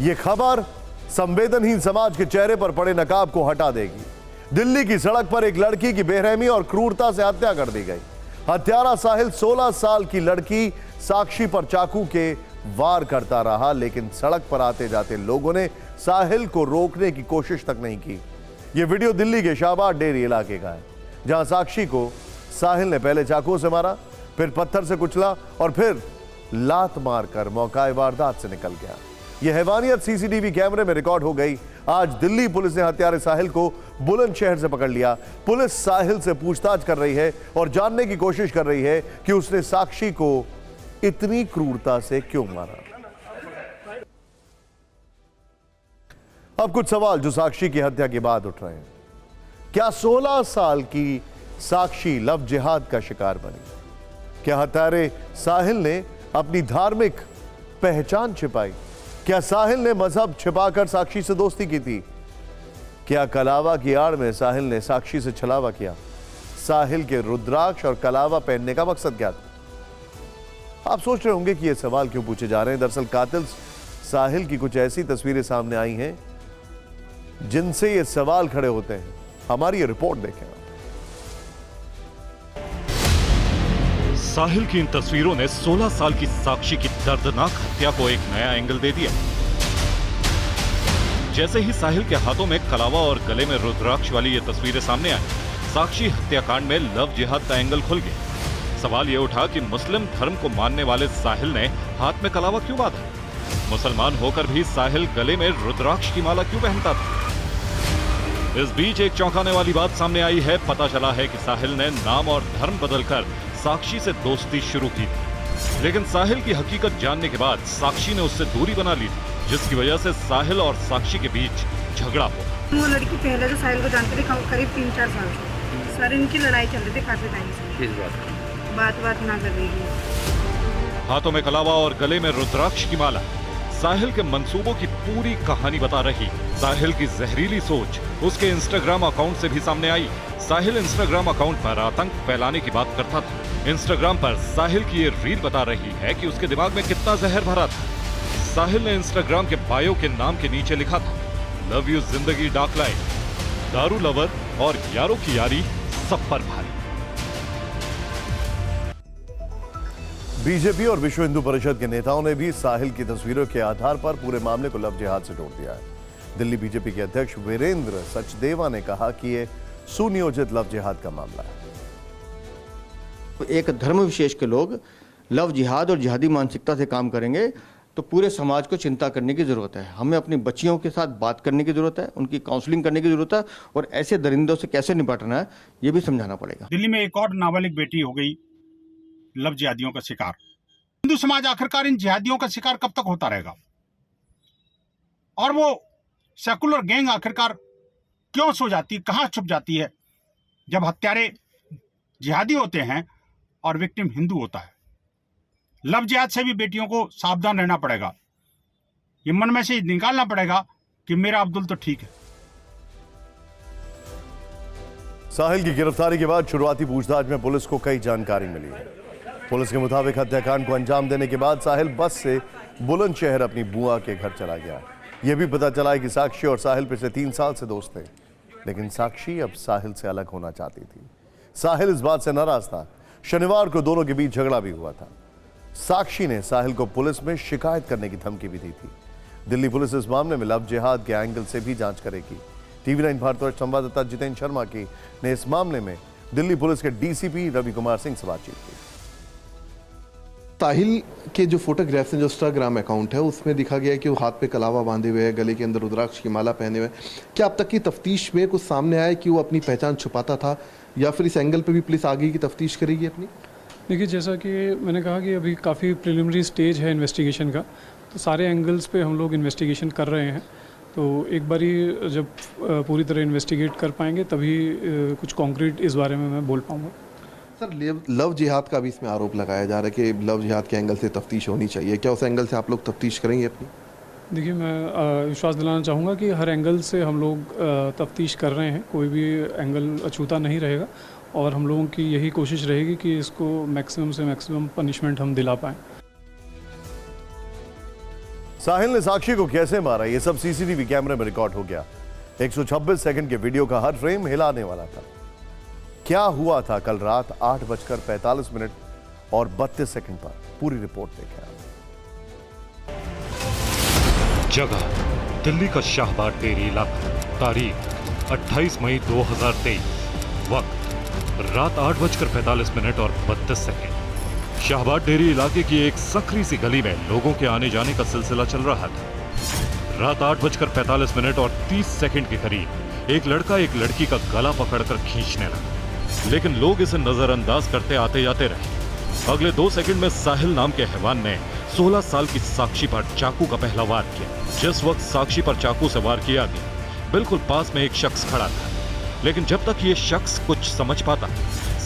ये खबर संवेदनहीन समाज के चेहरे पर पड़े नकाब को हटा देगी। दिल्ली की सड़क पर एक लड़की की बेरहमी और क्रूरता से हत्या कर दी गई। हत्यारा साहिल 16 साल की लड़की साक्षी पर चाकू के वार करता रहा, लेकिन सड़क पर आते जाते लोगों ने साहिल को रोकने की कोशिश तक नहीं की। यह वीडियो दिल्ली के शाहबाद डेरी इलाके का है, जहां साक्षी को साहिल ने पहले चाकू से मारा, फिर पत्थर से कुचला और फिर लात मारकर मौका वारदात से निकल गया। यह हैवानियत सीसीटीवी कैमरे में रिकॉर्ड हो गई। आज दिल्ली पुलिस ने हत्यारे साहिल को बुलंदशहर से पकड़ लिया। पुलिस साहिल से पूछताछ कर रही है और जानने की कोशिश कर रही है कि उसने साक्षी को इतनी क्रूरता से क्यों मारा। अब कुछ सवाल जो साक्षी की हत्या के बाद उठ रहे हैं। क्या 16 साल की साक्षी लव जिहाद का शिकार बनी? क्या हत्यारे साहिल ने अपनी धार्मिक पहचान छिपाई? क्या साहिल ने मजहब छिपाकर साक्षी से दोस्ती की थी? क्या कलावा की आड़ में साहिल ने साक्षी से छलावा किया? साहिल के रुद्राक्ष और कलावा पहनने का मकसद क्या था? आप सोच रहे होंगे कि ये सवाल क्यों पूछे जा रहे हैं। दरअसल कातिल साहिल की कुछ ऐसी तस्वीरें सामने आई हैं जिनसे ये सवाल खड़े होते हैं। हमारी ये रिपोर्ट देखें। साहिल की इन तस्वीरों ने 16 साल की साक्षी की दर्दनाक हत्या को एक नया एंगल दे दिया। जैसे ही साहिल के हाथों में कलावा और गले में रुद्राक्ष वाली ये तस्वीरें सामने आई, साक्षी हत्याकांड में लव जिहाद का एंगल खुल गया। सवाल ये उठा कि मुस्लिम धर्म को मानने वाले साहिल ने हाथ में कलावा क्यों बांधा? मुसलमान होकर भी साहिल गले में रुद्राक्ष की माला क्यों पहनता था? इस बीच एक चौंकाने वाली बात सामने आई है। पता चला है कि साहिल ने नाम और धर्म बदलकर साक्षी से दोस्ती शुरू की थी, लेकिन साहिल की हकीकत जानने के बाद साक्षी ने उससे दूरी बना ली, जिसकी वजह से साहिल और साक्षी के बीच झगड़ा हुआ। वो लड़की पहले तो साहिल को जानती थी, करीब 3-4 साल से। सर इनकी लड़ाई चल रही थी काफी टाइम से। किस बात? बात ना कर रही थी। हाथों में कलावा और गले में रुद्राक्ष की माला साहिल के मंसूबों की पूरी कहानी बता रही। साहिल की जहरीली सोच उसके इंस्टाग्राम अकाउंट से भी सामने आई। साहिल इंस्टाग्राम अकाउंट पर आतंक फैलाने की बात करता था। इंस्टाग्राम पर साहिल की ये रील बता रही है कि उसके दिमाग में कितना जहर भरा था। साहिल ने इंस्टाग्राम के बायो के नाम के नीचे लिखा था, लव यू जिंदगी डार्क लाइन, दारू लवर और यारों की यारी सब पर भारी। बीजेपी और विश्व हिंदू परिषद के नेताओं ने भी साहिल की तस्वीरों के आधार पर पूरे मामले को लव जिहाद से जोड़ दिया है। दिल्ली बीजेपी के अध्यक्ष वीरेंद्र सचदेवा ने कहा कि यह सुनियोजित लव जिहाद का मामला है। एक धर्म विशेष के लोग लव जिहाद और जिहादी मानसिकता से काम करेंगे तो पूरे समाज को चिंता करने की जरूरत है। हमें अपनी बच्चियों के साथ बात करने की जरूरत है, उनकी काउंसलिंग करने की जरूरत है और ऐसे दरिंदों से कैसे निपटना है ये भी समझाना पड़ेगा। दिल्ली में एक और नाबालिग बेटी हो गई लव जिहादियों का शिकार। हिंदू समाज आखिरकार इन जिहादियों का शिकार कब तक होता रहेगा? और वो सेकुलर गैंग आखिरकार क्यों सो जाती, कहां छुप जाती है जब हत्यारे जिहादी होते हैं और विक्टिम हिंदू होता है? लव जिहाद से भी बेटियों को सावधान रहना पड़ेगा। ये मन में से निकालना पड़ेगा कि मेरा अब्दुल तो ठीक है। साहिल की गिरफ्तारी के बाद शुरुआती पूछताछ में पुलिस को कई जानकारी मिली है। पुलिस के मुताबिक हत्याकांड को अंजाम देने के बाद साहिल बस से बुलंदशहर अपनी बुआ के घर चला गया। यह भी पता चला है कि साक्षी और साहिल पिछले 3 साल से दोस्त थे, लेकिन साक्षी अब साहिल से अलग होना चाहती थी। साहिल इस बात से नाराज था। शनिवार को दोनों के बीच झगड़ा भी हुआ था। साक्षी ने साहिल को पुलिस में शिकायत करने की धमकी भी दी थी। दिल्ली पुलिस इस मामले में लव जिहाद के एंगल से भी जांच करेगी। टीवी 9 भारतवर्ष संवाददाता जितेंद्र शर्मा की ने इस मामले में दिल्ली पुलिस के डीसीपी रवि कुमार सिंह से बातचीत की। साहिल के जो फोटोग्राफ्स हैं, जो इंस्टाग्राम अकाउंट है, उसमें दिखा गया है कि वो हाथ पे कलावा बांधे हुए है, गले के अंदर रुद्राक्ष की माला पहने हुए। क्या अब तक की तफ्तीश में कुछ सामने आया कि वो अपनी पहचान छुपाता था या फिर इस एंगल पे भी पुलिस आगे की तफ्तीश करेगी अपनी? देखिए, जैसा कि मैंने कहा कि अभी काफ़ी प्रिलिमिनरी स्टेज है इन्वेस्टिगेशन का, तो सारे एंगल्स पे हम लोग इन्वेस्टिगेशन कर रहे हैं। तो एक बारी जब पूरी तरह इन्वेस्टिगेट कर पाएंगे तभी कुछ कॉन्क्रीट इस बारे में मैं बोल पाऊँगा। सर, लव जिहाद का भी इसमें आरोप लगाया जा रहा है कि लव जिहाद के एंगल से तफ्तीश होनी चाहिए। क्या उस एंगल से आप लोग तफ्तीश करेंगे अपनी? देखिए, मैं विश्वास दिलाना चाहूँगा कि हर एंगल से हम लोग तफ्तीश कर रहे हैं, कोई भी एंगल अछूता नहीं रहेगा और हम लोगों की यही कोशिश रहेगी कि इसको मैक्सिमम से मैक्सिमम पनिशमेंट हम दिला पाएँ। साहिल ने साक्षी को कैसे मारा, यह सब सीसीटीवी कैमरे में रिकॉर्ड हो गया। 126 सेकंड के वीडियो का हर फ्रेम हिलाने वाला था। क्या हुआ था कल रात 8:45 और 32 सेकंड पर, पूरी रिपोर्ट देखें। जगह दिल्ली का शाहबाद डेरी इलाका, तारीख 28 मई 2023, वक्त रात 8:45 और 32 सेकंड। शाहबाद डेरी इलाके की एक सकरी सी गली में लोगों के आने जाने का सिलसिला चल रहा था। रात 8:45 और 30 सेकंड के करीब एक लड़का एक लड़की का गला पकड़कर खींचने लगा, लेकिन लोग इसे नजरअंदाज करते आते जाते रहे। अगले 2 सेकंड में साहिल नाम के हैवान ने 16 साल की साक्षी पर चाकू का पहला वार किया। जिस वक्त साक्षी पर चाकू से वार किया गया, बिल्कुल पास में एक शख्स खड़ा था, लेकिन जब तक ये शख्स कुछ समझ पाता,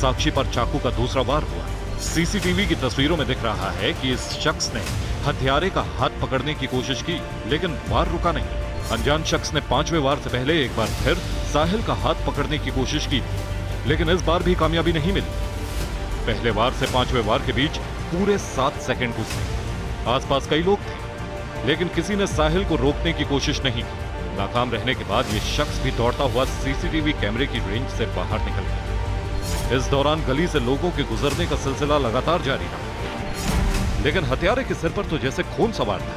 साक्षी पर चाकू का दूसरा वार हुआ। सीसीटीवी की तस्वीरों में दिख रहा है कि इस शख्स ने हत्यारे का हाथ पकड़ने की कोशिश की, लेकिन वार रुका नहीं। अनजान शख्स ने 5वें वार से पहले एक बार फिर साहिल का हाथ पकड़ने की कोशिश की, लेकिन इस बार भी कामयाबी नहीं मिली। पहले वार से 5वें वार के बीच पूरे 7 सेकंड गुजरे। आसपास कई लोग थे, लेकिन किसी ने साहिल को रोकने की कोशिश नहीं की। नाकाम रहने के बाद यह शख्स भी दौड़ता हुआ सीसीटीवी कैमरे की रेंज से बाहर निकल गया। इस दौरान गली से लोगों के गुजरने का सिलसिला लगातार जारी रहा, लेकिन हत्यारे के सिर पर तो जैसे खून सवार था।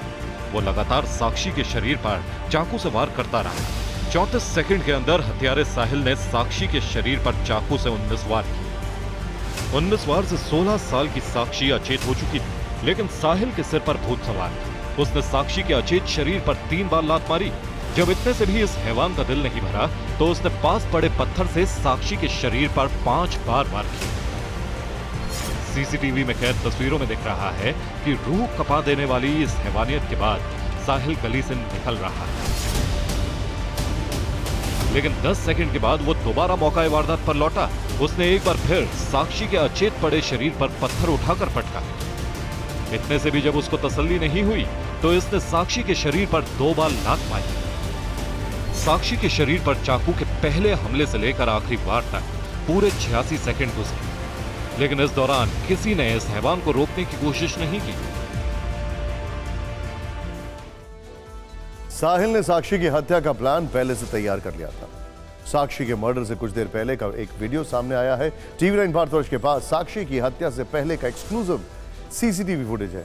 वो लगातार साक्षी के शरीर पर चाकू से वार करता रहा। 34 सेकंड के अंदर हत्यारे साहिल ने साक्षी के शरीर पर चाकू से 19 वार किए। 19 वार से 16 साल की साक्षी अचेत हो चुकी थी, लेकिन साहिल के सिर पर भूत सवार था। उसने साक्षी के अचेत शरीर पर 3 बार लात मारी। जब इतने से भी इस हैवान का दिल नहीं भरा, तो उसने पास पड़े पत्थर से साक्षी के शरीर पर 5 बार वार किए। सीसीटीवी में कैद तस्वीरों में दिख रहा है कि रूह कपा देने वाली इस हैवानियत के बाद साहिल गली से निकल रहा है, लेकिन 10 सेकंड के बाद वो दोबारा मौका वारदात पर लौटा। उसने एक बार फिर साक्षी के अचेत पड़े शरीर पर पत्थर उठाकर पटका। इतने से भी जब उसको तसल्ली नहीं हुई, तो इसने साक्षी के शरीर पर 2 बार लात मारी। साक्षी के शरीर पर चाकू के पहले हमले से लेकर आखिरी वार तक पूरे 86 सेकंड गुजरे, लेकिन इस दौरान किसी ने इस हैवान को रोकने की कोशिश नहीं की। साहिल ने साक्षी की हत्या का प्लान पहले से तैयार कर लिया था। साक्षी के मर्डर से कुछ देर पहले का एक वीडियो सामने आया है। TV9 भारतवर्ष के पास साक्षी की हत्या से पहले का एक्सक्लूसिव सीसीटीवी फुटेज है।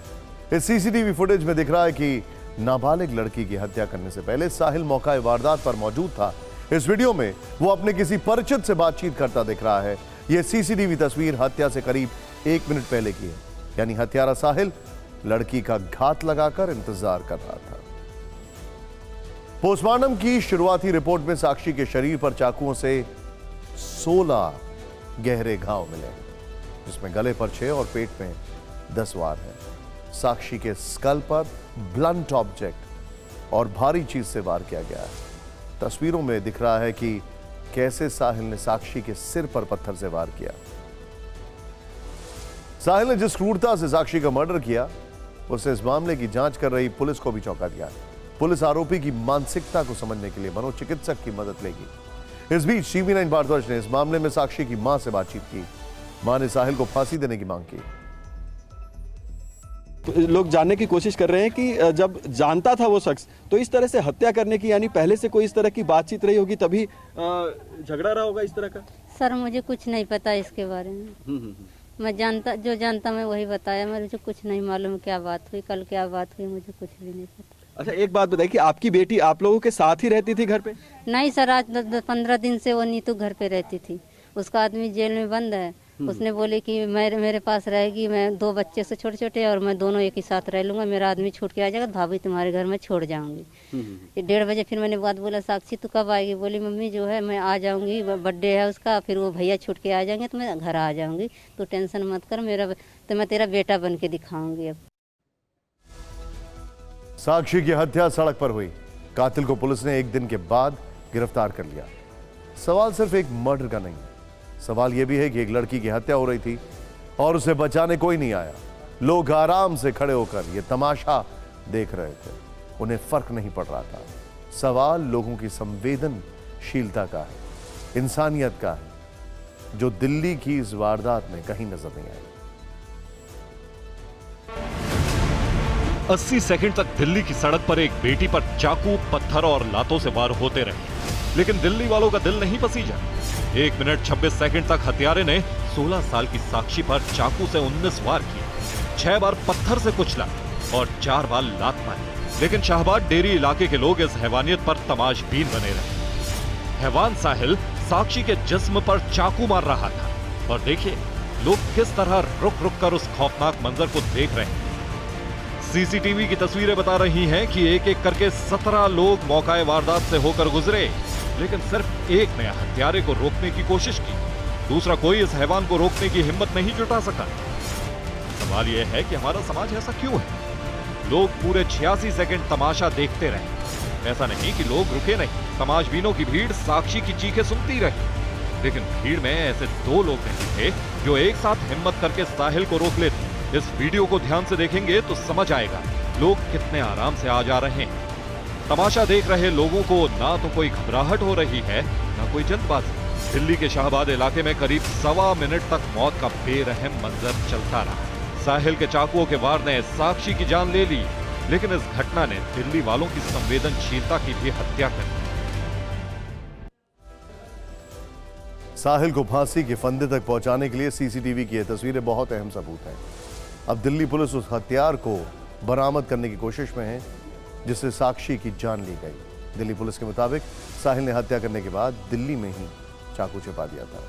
इस सीसीटीवी फुटेज में दिख रहा है कि नाबालिग लड़की की हत्या करने से पहले साहिल मौका वारदात पर मौजूद था। इस वीडियो में वो अपने किसी परिचित से बातचीत करता दिख रहा है। यह सीसीटीवी तस्वीर हत्या से करीब 1 मिनट पहले की है, यानी हत्यारा साहिल लड़की का घात लगाकर इंतजार कर रहा था। पोस्टमार्टम की शुरुआती रिपोर्ट में साक्षी के शरीर पर चाकुओं से 16 गहरे घाव मिले, जिसमें गले पर 6 और पेट में 10 वार है। साक्षी के स्कल पर ब्लंट ऑब्जेक्ट और भारी चीज से वार किया गया है। तस्वीरों में दिख रहा है कि कैसे साहिल ने साक्षी के सिर पर पत्थर से वार किया। साहिल ने जिस क्रूरता से साक्षी का मर्डर किया, उससे इस मामले की जांच कर रही पुलिस को भी चौंका दिया। पुलिस आरोपी की मानसिकता को समझने के लिए मनोचिकित्सक की मदद लेगी। इस बीच TV9 भारतवर्ष ने इस मामले में साक्षी की मां से बातचीत की। मां ने साहिल को फांसी देने की मांग की। लोग जानने की कोशिश कर रहे हैं कि जब जानता था वो शख्स, तो इस तरह से हत्या करने की, यानी पहले से कोई इस तरह की बातचीत रही होगी तभी झगड़ा रहा होगा इस तरह का। सर मुझे कुछ नहीं पता इसके बारे में। मैं जानता मैं वही बताया। मुझे कुछ नहीं मालूम क्या बात हुई, कल क्या बात हुई, मुझे कुछ भी नहीं पता। अच्छा, एक बात बताइए कि आपकी बेटी आप लोगों के साथ ही रहती थी घर पे? नहीं सर, आज 15 दिन से वो नीतू घर पे रहती थी। उसका आदमी जेल में बंद है। उसने बोले कि मेरे पास रहेगी, मैं 2 बच्चे से छोटे छोटे और मैं दोनों एक ही साथ रह लूंगा। मेरा आदमी छूट के आ जाएगा, भाभी तुम्हारे घर में छोड़ जाऊंगी। 1:30 बजे फिर मैंने बात बोला, साक्षी तू कब आएगी? बोली मम्मी जो है मैं आ जाऊंगी, बर्थडे है उसका, फिर वो भैया छूट के आ जाएंगे तो मैं घर आ जाऊंगी, तू टेंशन मत कर, तो मैं तेरा बेटा बन के दिखाऊंगी। अब साक्षी की हत्या सड़क पर हुई। कातिल को पुलिस ने 1 दिन के बाद गिरफ्तार कर लिया। सवाल सिर्फ एक मर्डर का नहीं है, सवाल यह भी है कि एक लड़की की हत्या हो रही थी और उसे बचाने कोई नहीं आया। लोग आराम से खड़े होकर यह तमाशा देख रहे थे, उन्हें फर्क नहीं पड़ रहा था। सवाल लोगों की संवेदनशीलता का है, इंसानियत का है, जो दिल्ली की इस वारदात में कहीं नजर नहीं आई। 80 सेकंड तक दिल्ली की सड़क पर एक बेटी पर चाकू, पत्थर और लातों से वार होते रहे, लेकिन दिल्ली वालों का दिल नहीं पसीजा। 1 मिनट 26 सेकंड तक हत्यारे ने 16 साल की साक्षी पर चाकू से 19 वार किए, 6 बार पत्थर से कुचला और 4 बार लात मारी। लेकिन शाहबाद डेरी इलाके के लोग इस हैवानियत पर तमाशबीन बने रहे। हैवान साहिल साक्षी के जिस्म पर चाकू मार रहा था और देखिए लोग किस तरह रुक रुक कर उस खौफनाक मंजर को देख रहे हैं। सीसीटीवी की तस्वीरें बता रही हैं कि एक एक करके 17 लोग मौकाए वारदात से होकर गुजरे, लेकिन सिर्फ एक ने हत्यारे को रोकने की कोशिश की, दूसरा कोई इस हैवान को रोकने की हिम्मत नहीं जुटा सका। सवाल यह है कि हमारा समाज ऐसा क्यों है? लोग पूरे 86 सेकंड तमाशा देखते रहे। ऐसा नहीं कि लोग रुके नहीं, तमाशबीनों की भीड़ साक्षी की चीखें सुनती रही, लेकिन भीड़ में ऐसे 2 लोग नहीं थे जो एक साथ हिम्मत करके साहिल को रोक लेते। इस वीडियो को ध्यान से देखेंगे तो समझ आएगा लोग कितने आराम से आ जा रहे हैं। तमाशा देख रहे लोगों को ना तो कोई घबराहट हो रही है, ना कोई जल्दबाजी। दिल्ली के शाहबाद इलाके में करीब 1.25 मिनट तक मौत का बेरहम मंजर चलता रहा। साहिल के चाकुओं के वार ने साक्षी की जान ले ली, लेकिन इस घटना ने दिल्ली वालों की संवेदनशीलता की भी हत्या कर दी। साहिल को फांसी के फंदे तक पहुंचाने के लिए सीसीटीवी की ये तस्वीरें बहुत अहम सबूत हैं। अब दिल्ली पुलिस उस हत्यार को बरामद करने की कोशिश में है जिससे साक्षी की जान ली गई। दिल्ली पुलिस के मुताबिक साहिल ने हत्या करने के बाद दिल्ली में ही चाकू छिपा दिया था।